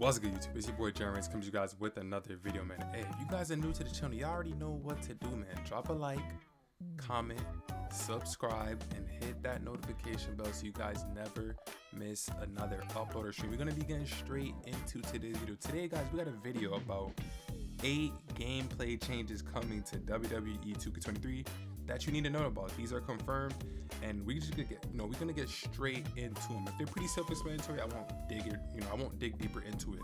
What's good, YouTube? It's your boy Jeremy comes to you guys with another video, man. Hey, if you guys are new to the channel, you already know what to do, man. Drop a like, comment, subscribe, and hit that notification bell so you guys never miss another upload or stream. We're gonna be getting straight into today's video. Today, guys, we got a video about 8 gameplay changes coming to WWE 2K23 that you need to know about. These are confirmed, and we just gonna get, we're gonna get straight into them. If they're pretty self-explanatory, I won't dig deeper into it.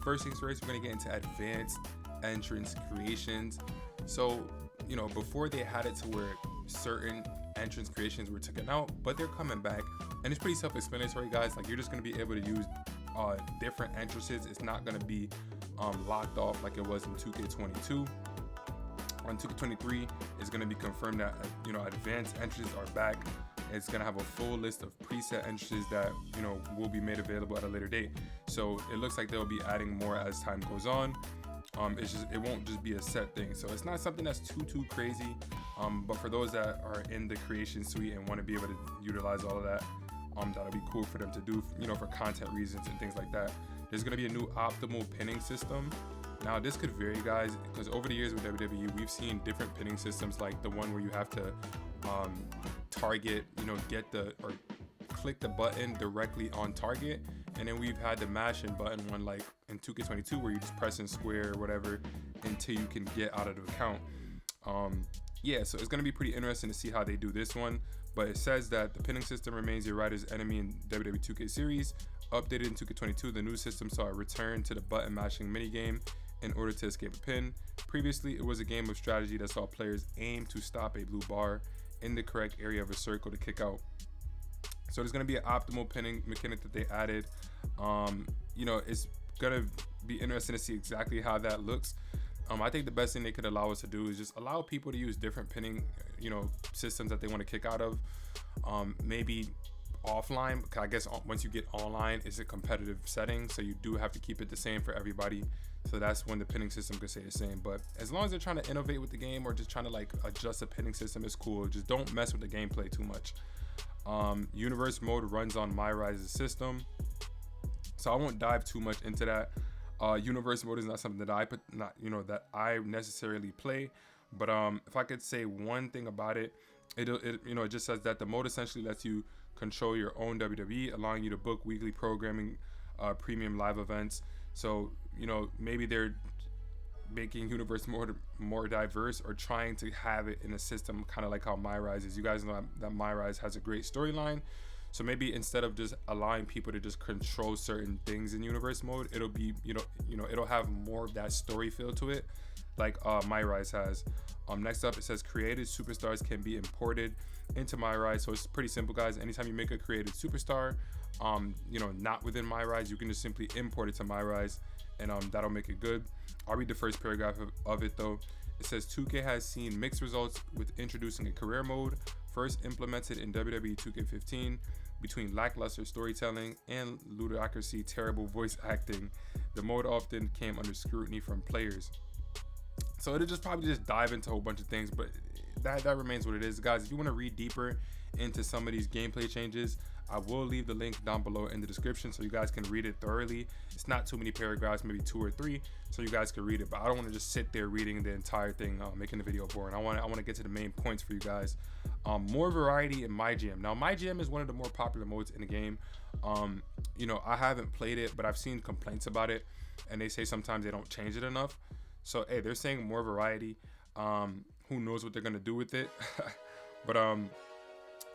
First things first, we're gonna get into advanced entrance creations. So, before they had it to where certain entrance creations were taken out, but they're coming back, and it's pretty self-explanatory, guys. Like, you're just gonna be able to use different entrances. It's not gonna be locked off like it was in 2K22. On 2K23, it's going to be confirmed that advanced entrances are back. It's going to have a full list of preset entrances that will be made available at a later date. So it looks like they'll be adding more as time goes on. It won't just be a set thing. So it's not something that's too crazy. But for those that are in the creation suite and want to be able to utilize all of that, that'll be cool for them to do, for content reasons and things like that. There's going to be a new optimal pinning system. Now, this could vary, guys, because over the years with WWE, we've seen different pinning systems, like the one where you have to target, or click the button directly on target. And then we've had the mash and button one, like in 2K22, where you just press in square or whatever until you can get out of the account. Yeah, so it's going to be pretty interesting to see how they do this one. But it says that the pinning system remains your rider's enemy in WWE 2K series. Updated in 2K22, the new system saw a return to the button mashing minigame in order to escape a pin. Previously, it was a game of strategy that saw players aim to stop a blue bar in the correct area of a circle to kick out. So there's going to be an optimal pinning mechanic that they added. It's going to be interesting to see exactly how that looks. I think the best thing they could allow us to do is just allow people to use different pinning, systems that they want to kick out of. Maybe offline, because I guess once you get online, it's a competitive setting, so you do have to keep it the same for everybody. So that's when the pinning system could stay the same. But as long as they're trying to innovate with the game or just trying to adjust the pinning system, it's cool. Just don't mess with the gameplay too much. Universe mode runs on MyRise's system, so I won't dive too much into that. Universe mode is not something that that I necessarily play, but if I could say one thing about it, it just says that the mode essentially lets you control your own WWE, allowing you to book weekly programming, premium live events. So maybe they're making universe more diverse, or trying to have it in a system kind of like how MyRise is. You guys know that MyRise has a great storyline. So maybe instead of just allowing people to just control certain things in universe mode, it'll be it'll have more of that story feel to it, like MyRise has. Next up, it says created superstars can be imported into MyRise. So it's pretty simple, guys. Anytime you make a created superstar, not within MyRise, you can just simply import it to MyRise, and that'll make it good. I'll read the first paragraph of it though. It says 2K has seen mixed results with introducing a career mode, first implemented in WWE 2K15. Between lackluster storytelling and ludicrously terrible voice acting, the mode often came under scrutiny from players. So it'll probably just dive into a whole bunch of things, but that remains what it is, guys. If you want to read deeper into some of these gameplay changes, I will leave the link down below in the description so you guys can read it thoroughly. It's not too many paragraphs, maybe 2 or 3, so you guys can read it. But I don't want to just sit there reading the entire thing, making the video boring. I want to get to the main points for you guys. More variety in MyGM. Now, MyGM is one of the more popular modes in the game. I haven't played it, but I've seen complaints about it, and they say sometimes they don't change it enough. So hey, they're saying more variety. Who knows what they're gonna do with it? But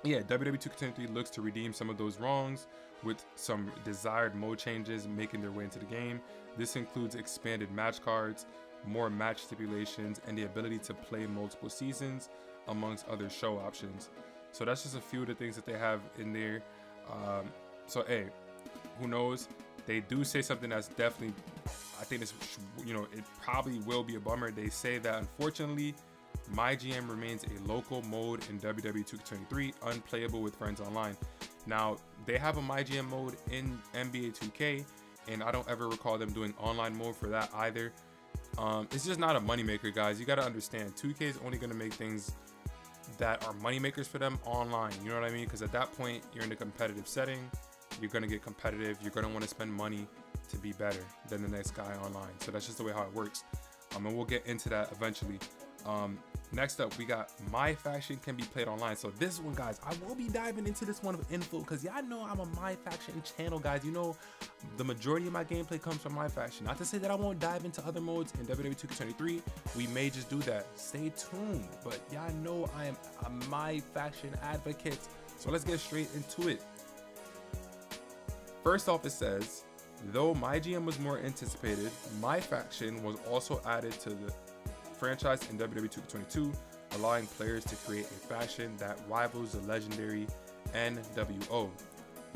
yeah, WWE 2K23 looks to redeem some of those wrongs with some desired mode changes making their way into the game. This includes expanded match cards, more match stipulations, and the ability to play multiple seasons, amongst other show options. So that's just a few of the things that they have in there. So hey, who knows? They do say something that's definitely, I think it's, it probably will be a bummer. They say that unfortunately, MyGM remains a local mode in WWE 2K23, unplayable with friends online. Now, they have a MyGM mode in NBA 2K, and I don't ever recall them doing online mode for that either. It's just not a moneymaker, guys. You got to understand, 2K is only going to make things that are moneymakers for them online. You know what I mean? Because at that point, you're in a competitive setting. You're going to get competitive. You're going to want to spend money to be better than the next guy online. So that's just the way how it works. And we'll get into that eventually. Next up, we got My Faction can be played online. So this one, guys, I will be diving into this one of info because y'all know I'm a My Faction channel, guys. You know, the majority of my gameplay comes from My Faction. Not to say that I won't dive into other modes in Wwe 2K23. We may just do that. Stay tuned. But y'all know I am a My Faction advocate. So let's get straight into it. First off, it says, though My GM was more anticipated, My Faction was also added to the franchise in Wwe 2K22, allowing players to create a faction that rivals the legendary NWO.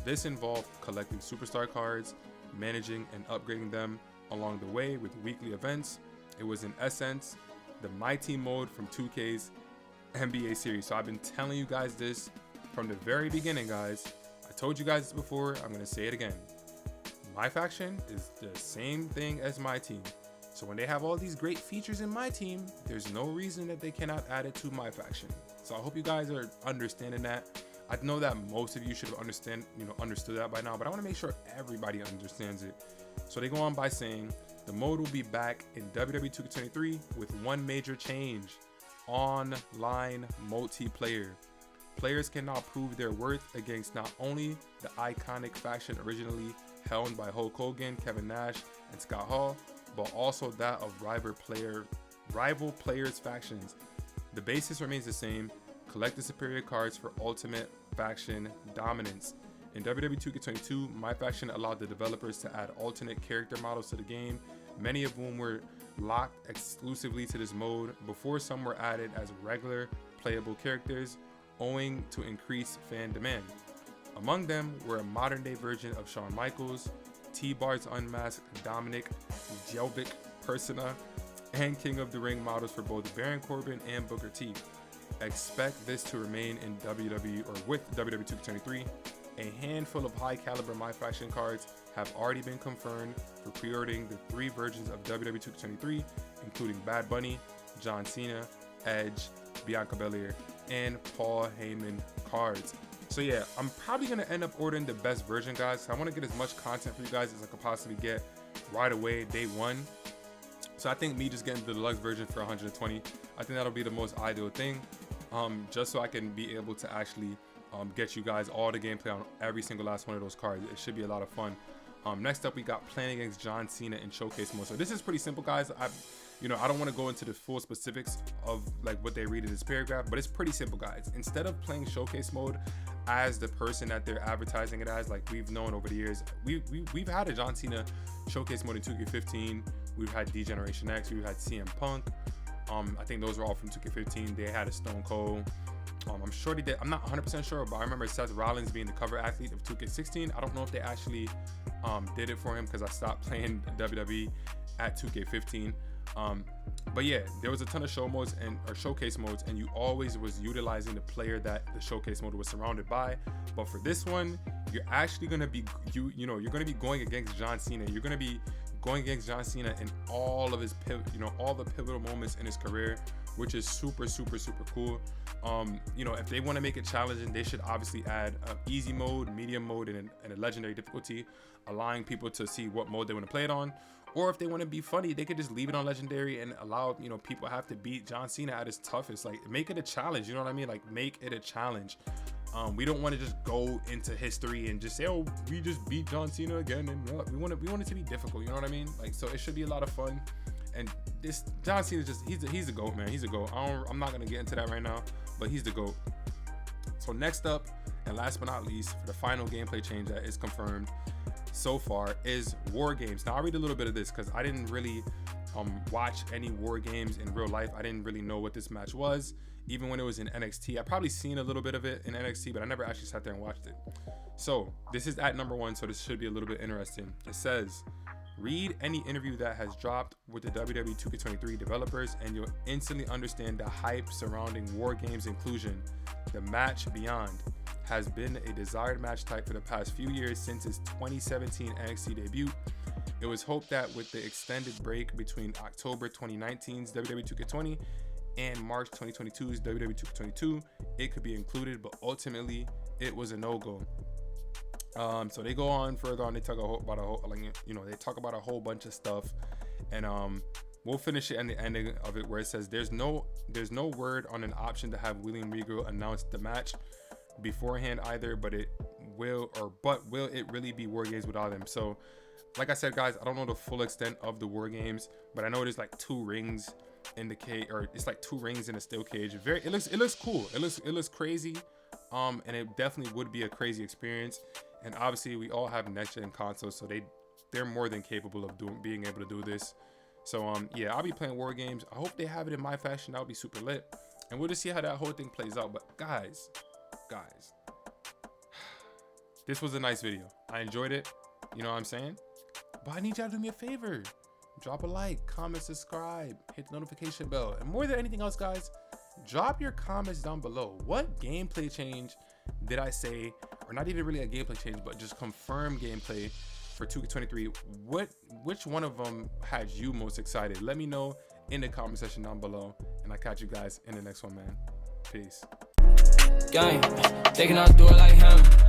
This involved collecting superstar cards, managing and upgrading them along the way with weekly events. It was in essence the My Team mode from 2K's NBA series. So I've been telling you guys this from the very beginning, guys. I told you guys this before, I'm gonna say it again. My Faction is the same thing as My Team. So when they have all these great features in My Team, there's no reason that they cannot add it to My Faction. So I hope you guys are understanding that. I know that most of you should have understood that by now, but I want to make sure everybody understands it. So they go on by saying the mode will be back in Wwe 2K23 with one major change: online multiplayer. Players can now prove their worth against not only the iconic faction originally held by Hulk Hogan, Kevin Nash, and Scott Hall, but also that of rival players' factions. The basis remains the same: collect the superior cards for ultimate faction dominance. In Wwe 2K22, My Faction allowed the developers to add alternate character models to the game, many of whom were locked exclusively to this mode. Before, some were added as regular playable characters, owing to increased fan demand. Among them were a modern-day version of Shawn Michaels, T-Bar's unmasked Dominic Jelvik persona, and King of the Ring models for both Baron Corbin and Booker T. Expect this to remain in with Wwe 2K23. A handful of high-caliber My Faction cards have already been confirmed for pre-ordering the 3 versions of Wwe 2K23, including Bad Bunny, John Cena, Edge, Bianca Belair, and Paul Heyman cards. So yeah, I'm probably gonna end up ordering the best version, guys. I want to get as much content for you guys as I could possibly get right away, day one. So I think me just getting the deluxe version for 120, I think that'll be the most ideal thing, just so I can be able to actually get you guys all the gameplay on every single last one of those cards. It should be a lot of fun. Next up, we got playing against John Cena in showcase mode. So this is pretty simple, guys. I don't want to go into the full specifics of like what they read in this paragraph, but it's pretty simple, guys. Instead of playing showcase mode as the person that they're advertising it as, like we've known over the years, we've had a John Cena showcase mode in 2K15. We've had D-Generation X. We've had CM Punk. I think those were all from 2K15. They had a Stone Cold. I'm sure they did. I'm not 100% sure, but I remember Seth Rollins being the cover athlete of 2K16. I don't know if they actually did it for him because I stopped playing WWE at 2K15. But yeah, there was a ton of show modes or showcase modes, and you always was utilizing the player that the showcase mode was surrounded by. But for this one, you're actually gonna be you're gonna be going against John Cena. You're gonna be going against John Cena in all of his all the pivotal moments in his career, which is super cool. If they want to make it challenging, they should obviously add an easy mode, medium mode, and a legendary difficulty, allowing people to see what mode they want to play it on. Or if they want to be funny, they could just leave it on legendary and allow people have to beat John Cena at his toughest. Like, make it a challenge, you know what I mean? Like, make it a challenge. We don't want to just go into history and just say, oh, we just beat John Cena again, and we want it to be difficult, you know what I mean? Like, so it should be a lot of fun. And this John Cena he's a GOAT, man. He's a GOAT. I'm not gonna get into that right now, but he's the GOAT. So next up, and last but not least, for the final gameplay change that is confirmed so far, is War Games. Now I'll read a little bit of this because I didn't really watch any War Games in real life. I didn't really know what this match was, even when it was in NXT. I probably seen a little bit of it in NXT, but I never actually sat there and watched it. So this is at number 1, so this should be a little bit interesting. It says, read any interview that has dropped with the Wwe 2K23 developers and you'll instantly understand the hype surrounding War Games inclusion. The match Beyond has been a desired match type for the past few years since its 2017 NXT debut. It was hoped that with the extended break between October 2019's Wwe 2K20 and March 2022's Wwe 2K22, it could be included, but ultimately it was a no-go. So they go on further on. They talk about a whole, like, you know, they talk about a whole bunch of stuff, and we'll finish it at the ending of it where it says there's no word on an option to have William Regal announce the match beforehand either, but will it really be War Games without him? So like I said, guys, I don't know the full extent of the War Games, but I know there's like 2 rings in the cage, or it's like 2 rings in a steel cage. It looks cool. It looks crazy. And it definitely would be a crazy experience. And obviously we all have next gen consoles, so they're more than capable of being able to do this. So yeah, I'll be playing War Games. I hope they have it in my fashion. That would be super lit, and we'll just see how that whole thing plays out. But guys, this was a nice video. I enjoyed it, you know what I'm saying? But I need y'all to do me a favor. Drop a like, comment, subscribe, hit the notification bell, and more than anything else, guys, drop your comments down below. What gameplay change did I say, or not even really a gameplay change, but just confirmed gameplay for 2K23? Which one of them had you most excited? Let me know in the comment section down below, and I'll catch you guys in the next one, man. Peace. Gang, they cannot do it like him.